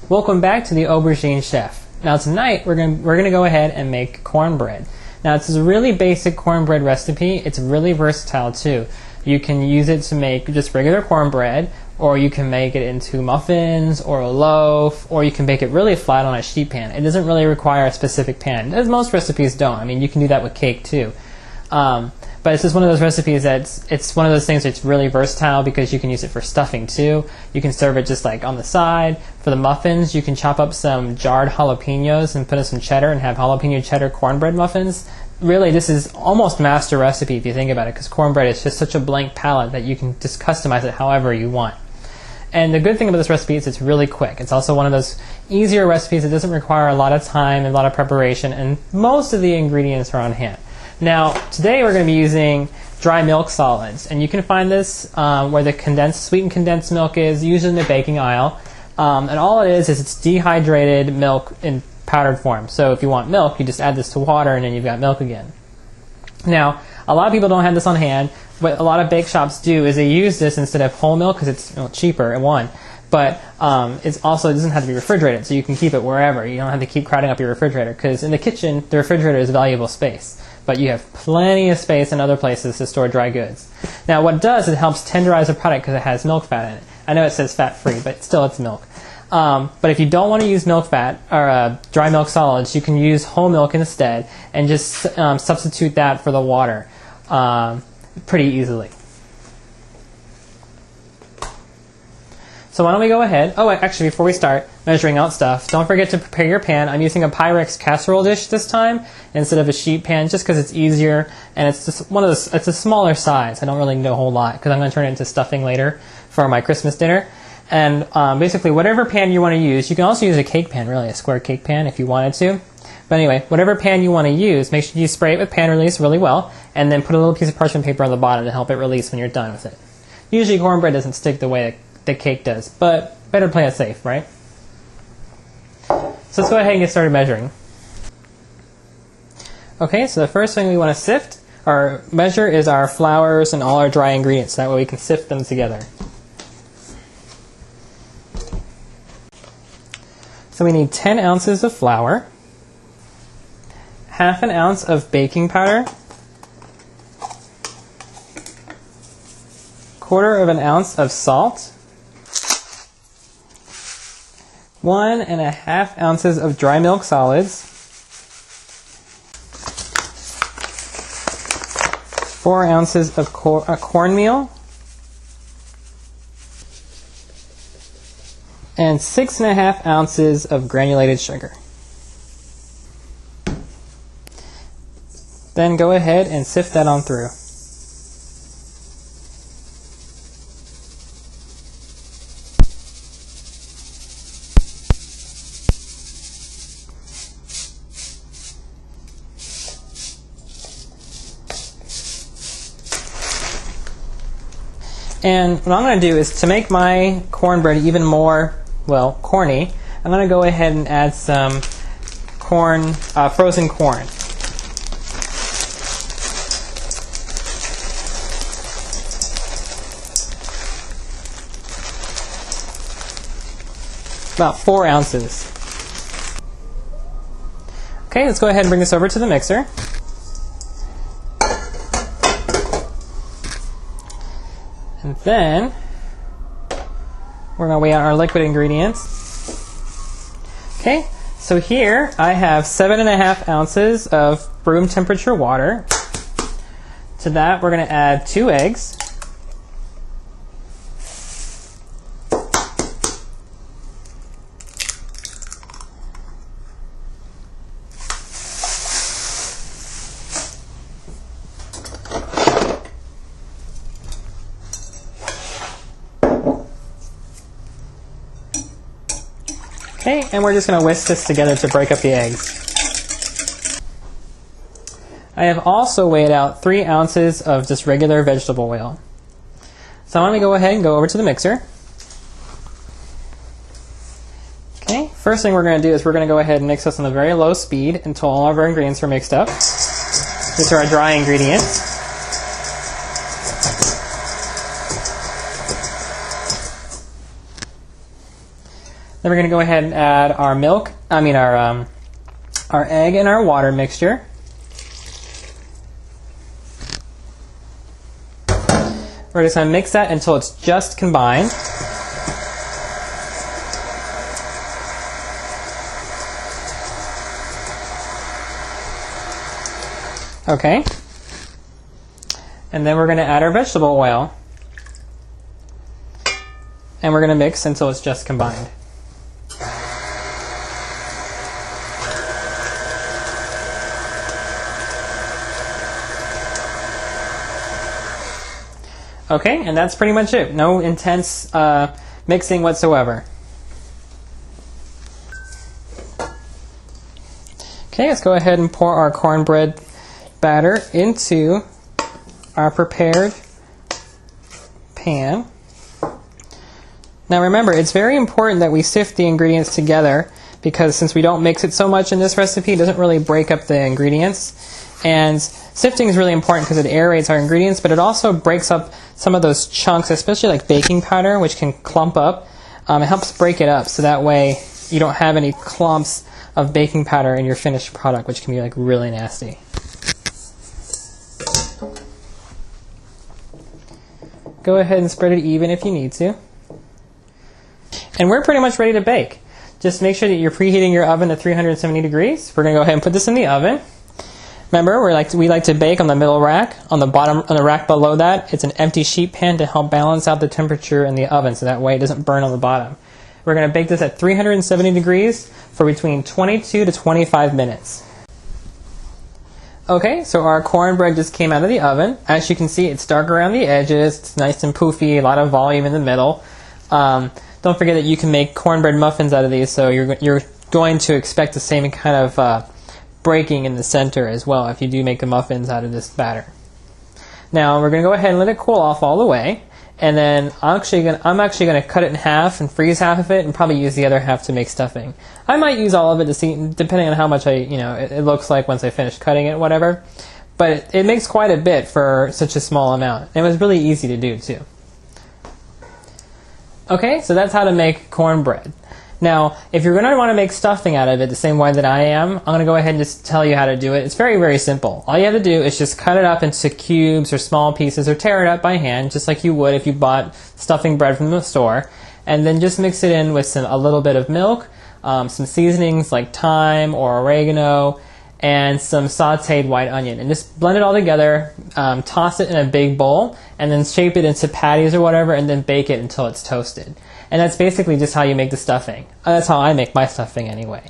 Welcome back to the Aubergine Chef. Now tonight we're gonna go ahead and make cornbread. Now it's a really basic cornbread recipe. It's really versatile too. You can use it to make just regular cornbread, or you can make it into muffins or a loaf, or you can bake it really flat on a sheet pan. It doesn't really require a specific pan, as most recipes don't. I mean, you can do that with cake too. But it's just one of those recipes it's one of those things that's really versatile because you can use it for stuffing too. You can serve it just like on the side. For the muffins, you can chop up some jarred jalapenos and put in some cheddar and have jalapeno cheddar cornbread muffins. Really, this is almost master recipe if you think about it, because cornbread is just such a blank palette that you can just customize it however you want. And the good thing about this recipe is it's really quick. It's also one of those easier recipes that doesn't require a lot of time and a lot of preparation, and most of the ingredients are on hand. Now, today we're going to be using dry milk solids, and you can find this where the sweetened condensed milk is, usually in the baking aisle. And all it is it's dehydrated milk in powdered form. So if you want milk, you just add this to water, and then you've got milk again. Now, a lot of people don't have this on hand. What a lot of bake shops do is they use this instead of whole milk because it's cheaper, one. But it doesn't have to be refrigerated, so you can keep it wherever. You don't have to keep crowding up your refrigerator, because in the kitchen, the refrigerator is valuable space. But you have plenty of space in other places to store dry goods. Now, what it does, it helps tenderize the product because it has milk fat in it. I know it says fat-free, but still it's milk. But if you don't want to use milk fat or dry milk solids, you can use whole milk instead and just substitute that for the water pretty easily. So why don't we go ahead. Oh, actually, before we start measuring out stuff, don't forget to prepare your pan. I'm using a Pyrex casserole dish this time instead of a sheet pan, just because it's easier, and it's just one of those. It's a smaller size. I don't really need a whole lot because I'm going to turn it into stuffing later for my Christmas dinner. And basically, whatever pan you want to use, you can also use a cake pan, really, a square cake pan if you wanted to. But anyway, whatever pan you want to use, make sure you spray it with pan release really well, and then put a little piece of parchment paper on the bottom to help it release when you're done with it. Usually, cornbread doesn't stick the way the cake does, but better play it safe, right? So let's go ahead and get started measuring. Okay, so the first thing we want to sift or measure is our flours and all our dry ingredients, so that way we can sift them together. So we need 10 ounces of flour, half an ounce of baking powder, 1/4 ounce of salt, 1.5 ounces of dry milk solids, 4 ounces of cornmeal, and 6.5 ounces of granulated sugar. Then go ahead and sift that on through. And what I'm going to do is, to make my cornbread even more, corny, I'm going to go ahead and add some frozen corn. About 4 ounces. Okay, let's go ahead and bring this over to the mixer. And then we're going to weigh out our liquid ingredients. Okay, so here I have 7.5 ounces of room temperature water. To that we're going to add 2 eggs. Okay, and we're just going to whisk this together to break up the eggs. I have also weighed out 3 ounces of just regular vegetable oil. So I'm going to go ahead and go over to the mixer. Okay, first thing we're going to do is we're going to go ahead and mix this on a very low speed until all of our ingredients are mixed up. These are our dry ingredients. Then we're going to go ahead and add our milk, our egg and our water mixture. We're just going to mix that until it's just combined. Okay. And then we're going to add our vegetable oil. And we're going to mix until it's just combined. Okay, and that's pretty much it. No intense mixing whatsoever. Okay, let's go ahead and pour our cornbread batter into our prepared pan. Now remember, it's very important that we sift the ingredients together, because since we don't mix it so much in this recipe, it doesn't really break up the ingredients. And sifting is really important because it aerates our ingredients, but it also breaks up some of those chunks, especially like baking powder, which can clump up. It helps break it up so that way you don't have any clumps of baking powder in your finished product, which can be like really nasty. Go ahead and spread it even if you need to. And we're pretty much ready to bake. Just make sure that you're preheating your oven to 370 degrees. We're going to go ahead and put this in the oven. Remember, we like to bake on the middle rack. On the bottom, on the rack below that, it's an empty sheet pan to help balance out the temperature in the oven, so that way it doesn't burn on the bottom. We're going to bake this at 370 degrees for between 22 to 25 minutes. Okay, so our cornbread just came out of the oven. As you can see, it's dark around the edges. It's nice and poofy, a lot of volume in the middle. Don't forget that you can make cornbread muffins out of these, so you're going to expect the same kind of breaking in the center as well if you do make the muffins out of this batter. Now we're going to go ahead and let it cool off all the way, and then I'm actually going to cut it in half and freeze half of it, and probably use the other half to make stuffing. I might use all of it to see, depending on how much it looks like once I finish cutting it, whatever. But it makes quite a bit for such a small amount. And it was really easy to do too. Okay, so that's how to make cornbread. Now, if you're going to want to make stuffing out of it the same way that I am, I'm going to go ahead and just tell you how to do it. It's very, very simple. All you have to do is just cut it up into cubes or small pieces, or tear it up by hand, just like you would if you bought stuffing bread from the store. And then just mix it in with a little bit of milk, some seasonings like thyme or oregano, and some sauteed white onion. And just blend it all together, toss it in a big bowl, and then shape it into patties or whatever, and then bake it until it's toasted. And that's basically just how you make the stuffing. That's how I make my stuffing anyway.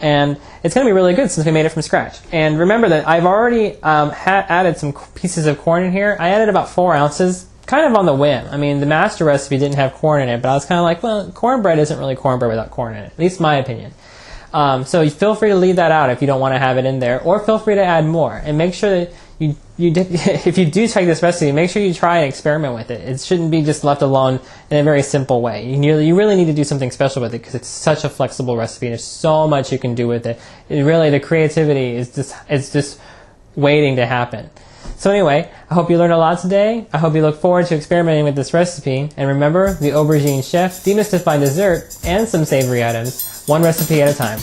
And it's going to be really good since we made it from scratch. And remember that I've already added some pieces of corn in here. I added about 4 ounces, kind of on the whim. I mean, the master recipe didn't have corn in it, but I was kind of like, well, cornbread isn't really cornbread without corn in it, at least my opinion. So feel free to leave that out if you don't want to have it in there, or feel free to add more. And make sure that if you do try this recipe, make sure you try and experiment with it. It shouldn't be just left alone in a very simple way. You really need to do something special with it, because it's such a flexible recipe. There's so much you can do with it. Really, the creativity is just waiting to happen. So anyway, I hope you learned a lot today. I hope you look forward to experimenting with this recipe. And remember, the Aubergine chef demystified dessert and some savory items, one recipe at a time.